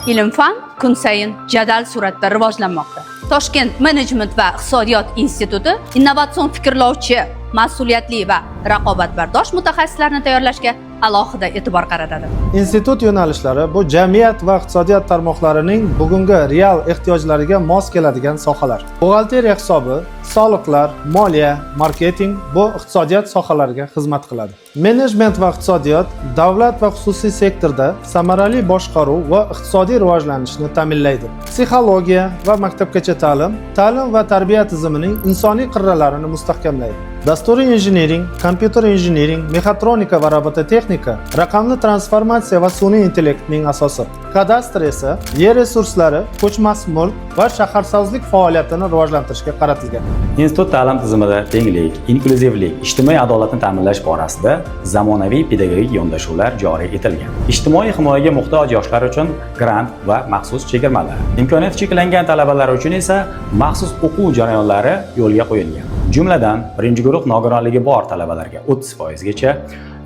Ilm-fan kun sayin jadal suratda rivojlanmoqda. Toshkent Management va iqtisodiyot instituti innovatsion fikrlovchi, mas'uliyatli va raqobatbardosh mutaxassislarni tayyorlashga alohida e'tibor qaratadi. Institut yo'nalishlari bu jamiyat va iqtisodiyot tarmoqlarining bugungi real ehtiyojlariga mos keladigan sohalar. Buxgalteriya hisobi, soliqlar, moliya, marketing bu iqtisodiyot sohalariga xizmat qiladi. Menejment va iqtisodiyot davlat va xususiy sektorda samarali boshqaruv va iqtisodiy rivojlanishni ta'minlaydi. Psixologiya va maktabgacha ta'lim va tarbiya tizimining insoniy qirralarini mustahkamlaydi. Dasturiy injiniring, kompyuter injiniring, mexatronika va robototexnika, raqamli transformatsiya va sun'iy intellektning asosi. Kadastr esa yer resurslari, ko'chmas mulk va shaharsozlik faoliyatini rivojlantirishga qaratilgan. Institut ta'lim tizimida tenglik, inkluzivlik, ijtimoiy adolatni ta'minlash borasida zamonaviy pedagogik yondashuvlar joriy etilgan. Ijtimoiy himoyaga muhtoj yoshlar uchun grant va maxsus chegirmalar, imkoniyati cheklangan talabalar uchun esa maxsus o'quv jarayonlari yo'lga qo'yilgan. Jumladan, birinchi guruh nogironligi bor talabalarga 30% gacha,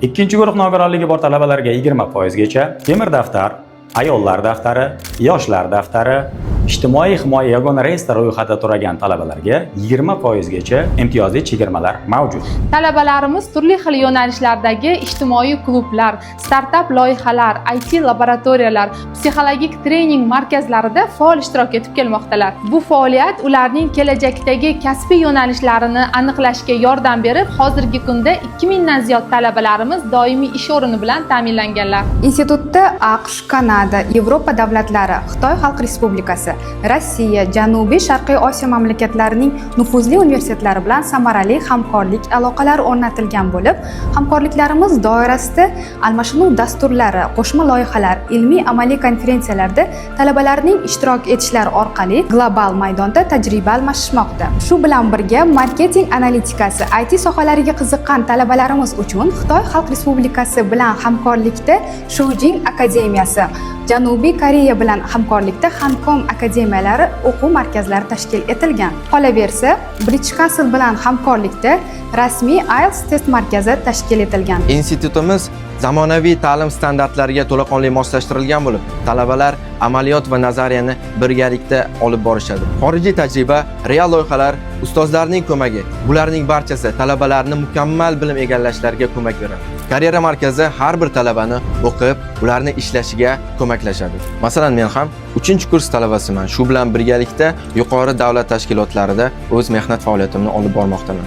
ikkinchi guruh nogironligi bor talabalarga 20% gacha, temir daftar, ayollar daftari, yoshlar daftari, ijtimoiy himoya yagona reyestr ro'yxatida turgan talabalarga 20% gacha imtiyozli chegirmalar mavjud. Talabalarimiz turli xil yo'nalishlardagi ijtimoiy klublar, startap loyihalar, IT laboratoriyalar, psixologik trening markazlarida faol ishtirok etib kelmoqdalar. Bu faoliyat ularning kelajakdagi kasbiy yo'nalishlarini aniqlashga yordam berib, hozirgi kunda 2000 dan ziyod talabalarimiz doimiy ish o'rini bilan ta'minlanganlar. Institutda AQSh, Kanada, Yevropa davlatlari, Xitoy Xalq Respublikasi, Rossiya, Janubiy Sharqiy Osiyo mamlakatlarining nufuzli universitetlari bilan samarali hamkorlik aloqalari o'rnatilgan bo'lib, hamkorliklarimiz doirasida almashinuv dasturlari, qo'shma loyihalar, ilmiy-amaliy konferensiyalarda talabalarning ishtirok etishlari orqali global maydonda tajriba almashishmoqda. Shu bilan birga marketing analitikasi, IT sohalariga qiziqqan talabalarimiz uchun Xitoy Xalq Respublikasi bilan hamkorlikda Shoujing akademiyasi, Janubiy Koreya bilan hamkorlikda Hankom akademiyalari o'quv markazlari tashkil etilgan. Qolaversa, British Council bilan hamkorlikda rasmiy IELTS test markazi tashkil etilgan. Institutimiz zamonaviy ta'lim standartlariga to'laqonli moslashtirilgan bo'lib, talabalar amaliyot va nazariyani birgalikda olib borishadi. Xorijiy tajriba, real loyihalar, ustozlarning ko'magi, bularning barchasi talabalarni mukammal bilim egallashlariga ko'mak beradi. Karyera markazi har bir talabani o'qib, ularni ishlashiga ko'maklashadi. Masalan, men ham 3-kurs talabasiman. Shu bilan birgalikda yuqori davlat tashkilotlarida o'z mehnat faoliyatimni olib bormoqdaman.